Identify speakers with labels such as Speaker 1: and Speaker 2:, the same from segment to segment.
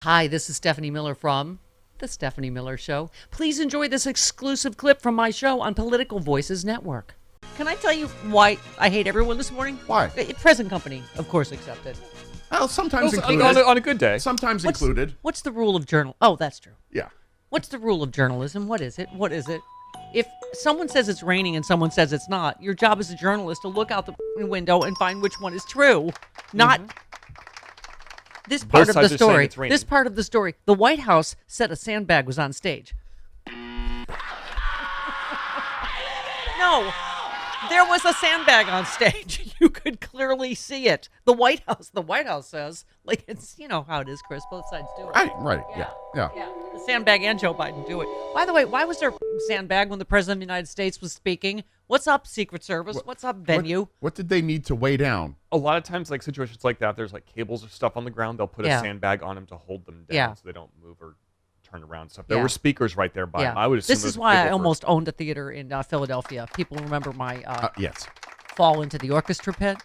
Speaker 1: Hi, this is Stephanie Miller from The Stephanie Miller Show. Please enjoy this exclusive clip from my show on Political Voices Network. Can I tell you why I hate everyone this morning?
Speaker 2: Why?
Speaker 1: Present company, of course, accepted.
Speaker 2: Well, sometimes included.
Speaker 3: On a good day.
Speaker 2: Sometimes included.
Speaker 1: What's the rule of journal? Oh, that's true.
Speaker 2: Yeah.
Speaker 1: What's the rule of journalism? What is it? What is it? If someone says it's raining and someone says it's not, your job as a journalist to look out the window and find which one is true, not this part of the story. This part of the story. The White House said a sandbag was on stage. No, there was a sandbag on stage. You could clearly see it. The White House says, like, it's, you know how it is, Chris. Both sides do it.
Speaker 2: Right. Yeah.
Speaker 1: The sandbag and Joe Biden do it. By the way, why was there a sandbag when the President of the United States was speaking? What's up, Secret Service? What's up, venue?
Speaker 2: What did they need to weigh down?
Speaker 3: A lot of times, like situations like that, there's like cables or stuff on the ground. They'll put a sandbag on them to hold them down so they don't move or turn around and stuff. There were speakers right there by them. I would assume
Speaker 1: this is why I almost owned a theater in Philadelphia. People remember my fall into the orchestra pit.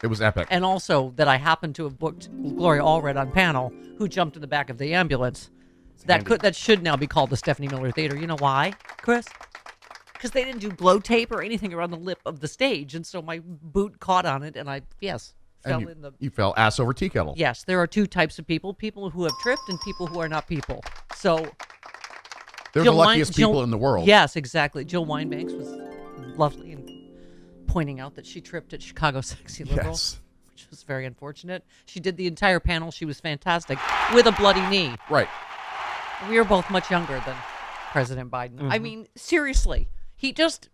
Speaker 2: It was epic.
Speaker 1: And also that I happened to have booked Gloria Allred on panel, who jumped in the back of the ambulance. That should now be called the Stephanie Miller Theater. You know why, Chris? Because they didn't do glow tape or anything around the lip of the stage, and so my boot caught on it, and I fell in the.
Speaker 2: You fell ass over tea kettle.
Speaker 1: Yes, there are two types of people: people who have tripped and people who are not people. So
Speaker 2: they're the luckiest people in the world.
Speaker 1: Yes, exactly. Jill Wine-Banks was lovely in pointing out that she tripped at Chicago Sexy Liberal, which was very unfortunate. She did the entire panel. She was fantastic with a bloody knee.
Speaker 2: Right.
Speaker 1: We are both much younger than President Biden. I mean, seriously. He just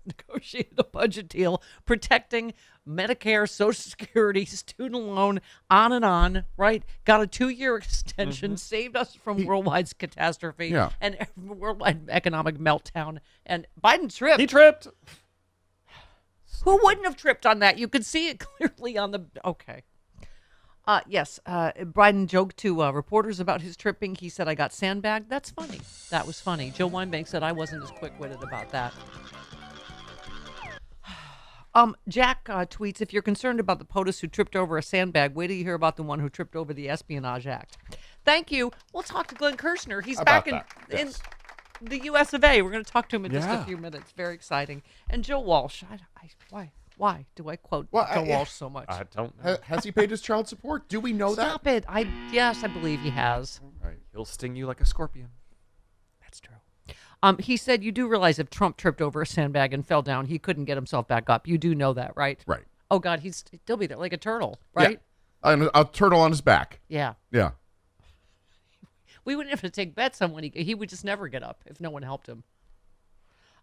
Speaker 1: negotiated a budget deal protecting Medicare, Social Security, student loan, on and on, right? Got a 2-year extension, saved us from worldwide catastrophe and worldwide economic meltdown. And Biden tripped.
Speaker 3: He tripped.
Speaker 1: Who wouldn't have tripped on that? You could see it clearly on the... Okay. Biden joked to reporters about his tripping. He said, I got sandbagged. That's funny. That was funny. Joe Weinbank said I wasn't as quick-witted about that. Jack tweets, if you're concerned about the POTUS who tripped over a sandbag, wait till you hear about the one who tripped over the Espionage Act. Thank you. We'll talk to Glenn Kirschner. He's back in the U.S. of A. We're going to talk to him in just a few minutes. Very exciting. And Joe Walsh. Why do I quote Joe Walsh so much?
Speaker 3: I don't know.
Speaker 2: Has he paid his child support? Do we know that?
Speaker 1: Stop it. Yes, I believe he has.
Speaker 3: All right. He'll sting you like a scorpion.
Speaker 1: That's true. He said you do realize if Trump tripped over a sandbag and fell down, he couldn't get himself back up. You do know that, right?
Speaker 2: Right.
Speaker 1: Oh, God, he'll be there like a turtle, right?
Speaker 2: Yeah. A turtle on his back.
Speaker 1: Yeah.
Speaker 2: Yeah.
Speaker 1: We wouldn't have to take bets on when he would just never get up if no one helped him.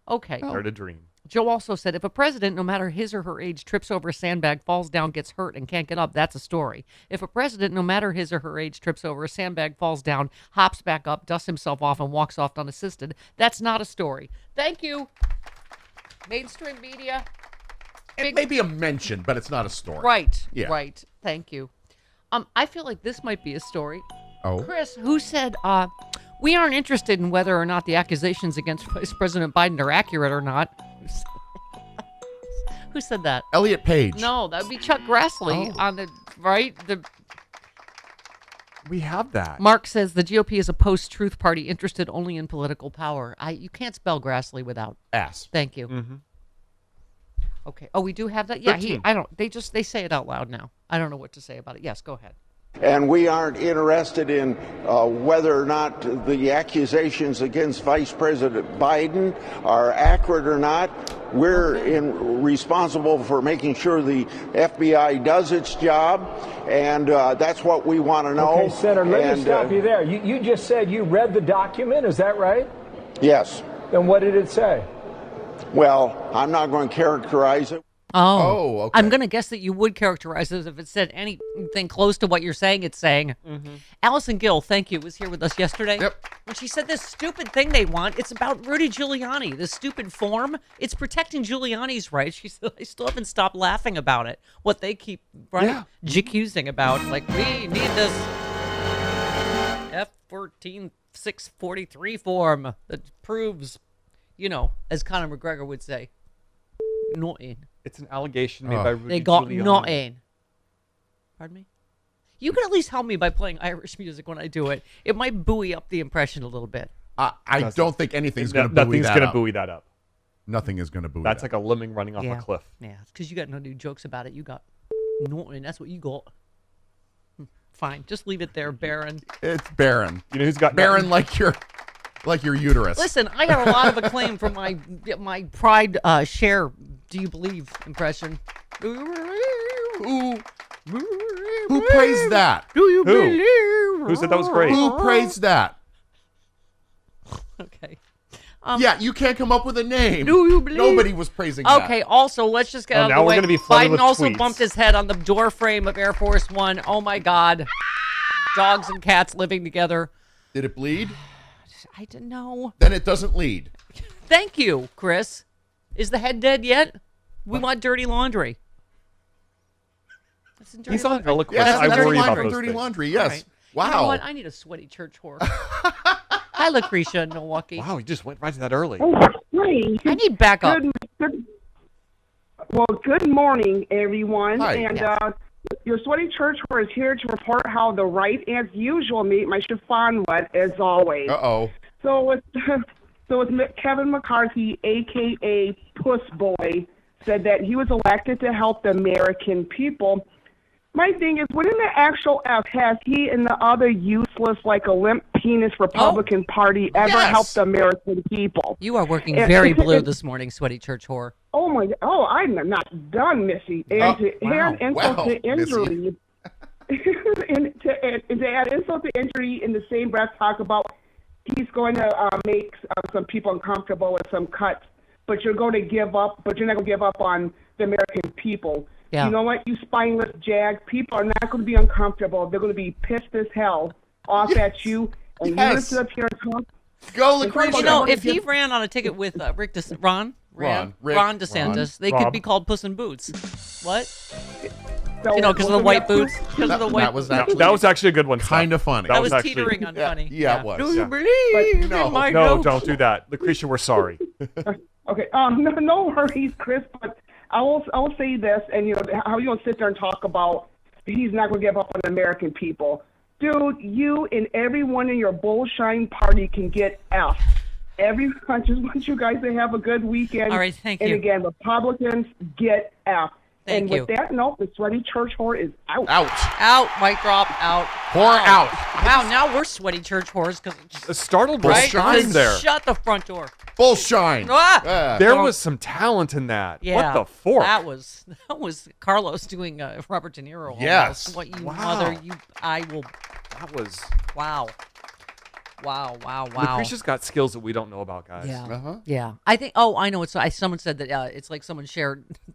Speaker 1: Okay.
Speaker 3: Start a dream.
Speaker 1: Joe also said, if a president, no matter his or her age, trips over a sandbag, falls down, gets hurt, and can't get up, that's a story. If a president, no matter his or her age, trips over a sandbag, falls down, hops back up, dusts himself off, and walks off unassisted, that's not a story. Thank you. Mainstream media.
Speaker 2: It may be a mention, but it's not a story.
Speaker 1: Right.
Speaker 2: Yeah.
Speaker 1: Right. Thank you. I feel like this might be a story.
Speaker 2: Oh.
Speaker 1: Chris, who said, we aren't interested in whether or not the accusations against Vice President Biden are accurate or not. Who said that?
Speaker 2: Elliot Page.
Speaker 1: No, that would be Chuck Grassley on the right.
Speaker 3: We have that.
Speaker 1: Mark says the GOP is a post-truth party interested only in political power. You can't spell Grassley without
Speaker 2: ass.
Speaker 1: Thank you.
Speaker 3: Mm-hmm.
Speaker 1: Okay. Oh, we do have that. Yeah.
Speaker 3: 13.
Speaker 1: They say it out loud now. I don't know what to say about it. Yes. Go ahead.
Speaker 4: And we aren't interested in whether or not the accusations against Vice President Biden are accurate or not. We're responsible for making sure the FBI does its job, and that's what we want to know.
Speaker 5: Okay, Senator, let me stop you there. You just said you read the document, is that right?
Speaker 4: Yes.
Speaker 5: Then what did it say?
Speaker 4: Well, I'm not going to characterize it.
Speaker 1: Oh,
Speaker 2: okay.
Speaker 1: I'm going to guess that you would characterize it if it said anything close to what you're saying it's saying. Mm-hmm. Allison Gill, thank you, was here with us yesterday.
Speaker 2: Yep.
Speaker 1: When she said this stupid thing they want, it's about Rudy Giuliani, this stupid form. It's protecting Giuliani's rights. She said, I still haven't stopped laughing about it. What they keep accusing about. Like, we need this F-14643 form that proves, as Conor McGregor would say, nothing.
Speaker 3: It's an allegation made by Rudy
Speaker 1: They got
Speaker 3: Giuliani.
Speaker 1: nothing. Pardon me? You can at least help me by playing Irish music when I do it. It might buoy up the impression a little bit.
Speaker 2: I don't think anything's going to buoy that up.
Speaker 3: Nothing's going to buoy that up.
Speaker 2: Nothing is going to buoy
Speaker 3: That's
Speaker 2: that
Speaker 3: like a lemming running off a cliff.
Speaker 1: Yeah, it's because you got no new jokes about it. You got nothing. That's what you got. Fine, just leave it there, Baron.
Speaker 2: It's barren.
Speaker 3: You know who's got
Speaker 2: barren like your uterus.
Speaker 1: Listen, I got a lot of acclaim for my pride share. Do you believe impression?
Speaker 2: Who praised that?
Speaker 1: Do you
Speaker 3: Who?
Speaker 1: believe?
Speaker 3: Who said that was great?
Speaker 2: Who praised that?
Speaker 1: Okay.
Speaker 2: Yeah, you can't come up with a name.
Speaker 1: Do you believe?
Speaker 2: Nobody was praising that.
Speaker 1: Okay, also, let's just get out of
Speaker 3: now
Speaker 1: the
Speaker 3: we're
Speaker 1: way.
Speaker 3: gonna be flooded
Speaker 1: Biden
Speaker 3: with
Speaker 1: also
Speaker 3: tweets.
Speaker 1: bumped his head on the door frame of Air Force One. Oh, my God. Dogs and cats living together.
Speaker 2: Did it bleed?
Speaker 1: I didn't know.
Speaker 2: Then it doesn't lead.
Speaker 1: Thank you, Chris. Is the head dead yet? We want dirty laundry. That's in dirty
Speaker 3: He's on
Speaker 1: laundry.
Speaker 3: eloquence.
Speaker 2: Yeah,
Speaker 1: that's
Speaker 3: I
Speaker 1: dirty
Speaker 3: worry about
Speaker 1: laundry.
Speaker 3: those
Speaker 2: dirty
Speaker 3: things.
Speaker 2: laundry. Yes.
Speaker 1: All right.
Speaker 2: Wow.
Speaker 1: You know what? I need a sweaty church whore. Hi, Lucretia in Milwaukee.
Speaker 3: Wow, you just went right to that early.
Speaker 6: Hi.
Speaker 1: I need backup.
Speaker 6: Good morning, everyone.
Speaker 2: Hi.
Speaker 6: And
Speaker 1: Yes.
Speaker 6: your sweaty church whore is here to report how the right, as usual, made my chiffon wet, as always.
Speaker 2: Uh-oh.
Speaker 6: So with Kevin McCarthy, a.k.a. Puss Boy, said that he was elected to help the American people. My thing is, within the actual F, has he and the other useless, like a limp penis Republican Party ever
Speaker 2: Yes.
Speaker 6: helped the American people?
Speaker 1: You are working very blue this morning, sweaty church whore.
Speaker 6: Oh my! Oh, I'm not done, Missy. And
Speaker 2: Oh,
Speaker 6: to
Speaker 2: wow.
Speaker 6: add insult
Speaker 2: Wow,
Speaker 6: to injury, and to add insult to injury, in the same breath, talk about he's going to make some people uncomfortable with some cuts, but you're going to give up. But you're not going to give up on the American people.
Speaker 1: Yeah.
Speaker 6: You know what? You spineless jag. People are not going to be uncomfortable. They're going to be pissed as hell off at you. And you're going to
Speaker 2: Yes.
Speaker 6: sit up here and talk.
Speaker 2: Go, Lucretia.
Speaker 1: You know, if he ran on a ticket with Ron DeSantis, they could
Speaker 3: Rob.
Speaker 1: be called Puss in Boots. What?
Speaker 6: So,
Speaker 1: You know, because of the white boots. Because of the white
Speaker 2: that was
Speaker 1: boots.
Speaker 2: actually
Speaker 3: That was actually a good one.
Speaker 2: kind of funny.
Speaker 1: That was
Speaker 3: actually-
Speaker 1: teetering on funny.
Speaker 2: Yeah, it was.
Speaker 1: Do you
Speaker 2: Yeah.
Speaker 1: believe
Speaker 2: no,
Speaker 1: in my
Speaker 3: No,
Speaker 1: jokes?
Speaker 3: don't do that. Lucretia, we're sorry.
Speaker 6: Okay. No worries, Chris. But I will say this, and you know how you gonna sit there and talk about he's not gonna give up on the American people, dude. You and everyone in your bullshine party can get F. I just want you guys to have a good weekend.
Speaker 1: All right, thank
Speaker 6: and
Speaker 1: you.
Speaker 6: And again, Republicans get F.
Speaker 1: Thank
Speaker 6: and
Speaker 1: you.
Speaker 6: with that note, the sweaty church whore is out.
Speaker 2: Out.
Speaker 1: Out, mic drop, out.
Speaker 2: Whore out.
Speaker 1: Wow, now we're sweaty church whores because
Speaker 3: A startled
Speaker 1: right?
Speaker 3: shine
Speaker 1: 'Cause
Speaker 3: there.
Speaker 1: Shut the front door.
Speaker 2: Bullshine.
Speaker 1: Ah!
Speaker 3: There was some talent in that.
Speaker 1: Yeah,
Speaker 3: What the fork?
Speaker 1: That was Carlos doing Robert De Niro. almost.
Speaker 2: Yes.
Speaker 1: What you
Speaker 3: Wow.
Speaker 1: mother? I will.
Speaker 3: That was.
Speaker 1: Wow. Wow.
Speaker 3: Lucretia's got skills that we don't know about, guys.
Speaker 1: Yeah.
Speaker 2: Uh-huh.
Speaker 1: Yeah. I think. Oh, I know. Someone said that it's like someone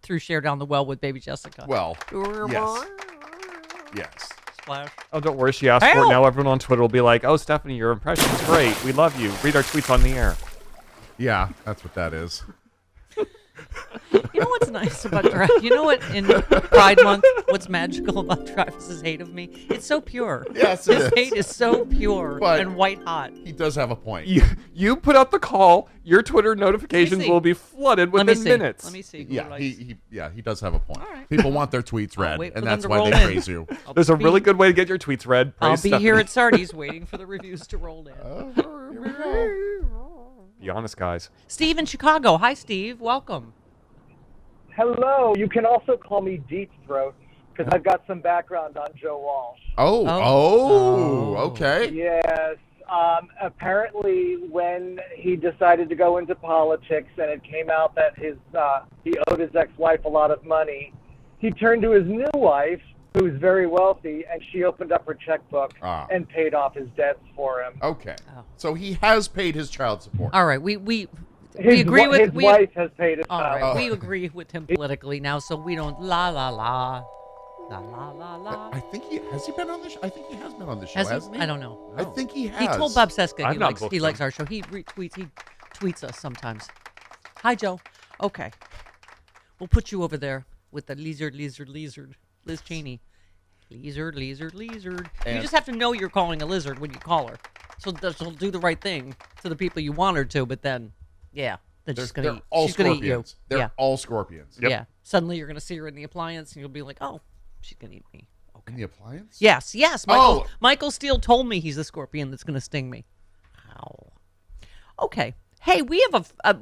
Speaker 1: threw share down the well with baby Jessica.
Speaker 2: Well, yes. Yes.
Speaker 1: Splash.
Speaker 3: Oh, don't worry. She asked for
Speaker 1: Help!
Speaker 3: it. Now everyone on Twitter will be like, "Oh, Stephanie, your impression's great. We love you. Read our tweets on the air."
Speaker 2: Yeah, that's what that is.
Speaker 1: You know what's nice about Travis? You know what in Pride Month? What's magical about Travis's hate of me? It's so pure.
Speaker 2: Yes, it
Speaker 1: His
Speaker 2: is.
Speaker 1: hate is so pure
Speaker 2: But-
Speaker 1: and white hot.
Speaker 2: He does have a point.
Speaker 3: You put out the call. Your Twitter notifications
Speaker 1: see.
Speaker 3: will be flooded
Speaker 1: Let me
Speaker 3: within
Speaker 1: see.
Speaker 3: minutes.
Speaker 1: Let me see. Who
Speaker 2: Yeah,
Speaker 1: writes.
Speaker 2: he does have a point.
Speaker 1: All right.
Speaker 2: People want their tweets read,
Speaker 1: wait for
Speaker 2: and
Speaker 1: them
Speaker 2: that's
Speaker 1: to
Speaker 2: why
Speaker 1: roll
Speaker 2: they
Speaker 1: in.
Speaker 2: praise you.
Speaker 3: There's a really good way to get your tweets read.
Speaker 1: I'll
Speaker 3: Praise
Speaker 1: be here at
Speaker 3: Stephanie.
Speaker 1: Sardi's waiting for the reviews to roll in.
Speaker 3: Be honest, guys.
Speaker 1: Steve in Chicago. Hi, Steve. Welcome.
Speaker 7: Hello. You can also call me Deep Throat because I've got some background on Joe Walsh.
Speaker 2: Oh, okay.
Speaker 7: Yes. Apparently, when he decided to go into politics and it came out that he owed his ex-wife a lot of money, he turned to his new wife, who's very wealthy, and she opened up her checkbook and paid off his debts for him.
Speaker 2: Okay. So he has paid his child support.
Speaker 1: All right. We
Speaker 7: His
Speaker 1: agree with
Speaker 7: his
Speaker 1: we.
Speaker 7: wife has paid his
Speaker 1: All
Speaker 7: child.
Speaker 1: right. We agree with him politically now, so we don't la la la la la la la.
Speaker 2: I think he has been on the show. I think he has been on the show,
Speaker 1: Has he?
Speaker 2: hasn't he?
Speaker 1: I don't know.
Speaker 2: I think he has.
Speaker 1: He told Bob Seska
Speaker 3: I've not
Speaker 1: he
Speaker 3: booked
Speaker 1: likes
Speaker 3: him.
Speaker 1: our show. He retweets. He tweets us sometimes. Hi, Joe. Okay. We'll put you over there with the lizard. Liz Cheney. Lizard. You
Speaker 2: And-
Speaker 1: just have to know you're calling a lizard when you call her. So she'll do the right thing to the people you want her to, but then, yeah, they're just going to
Speaker 2: They're
Speaker 1: eat.
Speaker 2: all
Speaker 1: She's going to eat you.
Speaker 2: scorpions. They're
Speaker 1: Yeah.
Speaker 2: all scorpions.
Speaker 3: Yep.
Speaker 1: Yeah. Suddenly you're going to see her in the appliance and you'll be like, oh, she's going to eat me.
Speaker 2: In the appliance?
Speaker 1: Yes. Michael Steele told me he's a scorpion that's going to sting me. Ow. Okay. Hey, we have a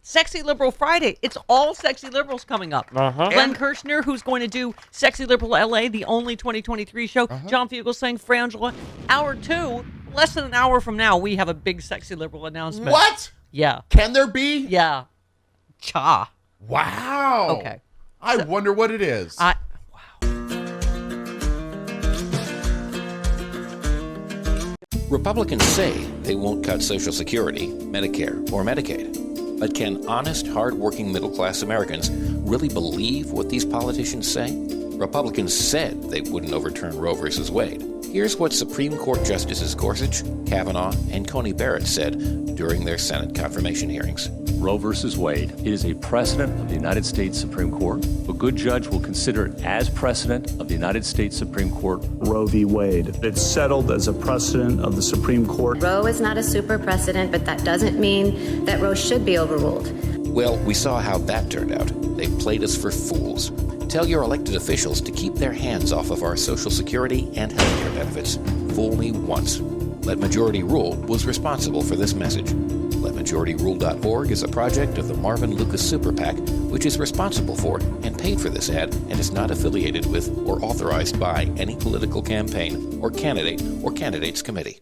Speaker 1: Sexy Liberal Friday. It's all sexy liberals coming up. Glenn Kirschner, who's going to do Sexy Liberal LA, the only 2023 show. John Fugelsang, Frangela. Hour 2, less than an hour from now, we have a big Sexy Liberal announcement.
Speaker 2: What?
Speaker 1: Yeah.
Speaker 2: Can there be?
Speaker 1: Yeah. Cha.
Speaker 2: Wow.
Speaker 1: Okay.
Speaker 2: I wonder what it is.
Speaker 8: Republicans say they won't cut Social Security, Medicare, or Medicaid. But can honest, hard-working middle-class Americans really believe what these politicians say? Republicans said they wouldn't overturn Roe v. Wade. Here's what Supreme Court Justices Gorsuch, Kavanaugh, and Coney Barrett said during their Senate confirmation hearings.
Speaker 9: Roe v. Wade. It is a precedent of the United States Supreme Court. A good judge will consider it as precedent of the United States Supreme Court.
Speaker 10: Roe v. Wade. It's settled as a precedent of the Supreme Court.
Speaker 11: Roe is not a super precedent, but that doesn't mean that Roe should be overruled.
Speaker 8: Well, we saw how that turned out. They played us for fools. Tell your elected officials to keep their hands off of our Social Security and health care benefits. Fool me once. Let Majority Rule was responsible for this message. LetMajorityRule.org is a project of the Marvin Lucas Super PAC, which is responsible for and paid for this ad and is not affiliated with or authorized by any political campaign or candidate or candidates committee.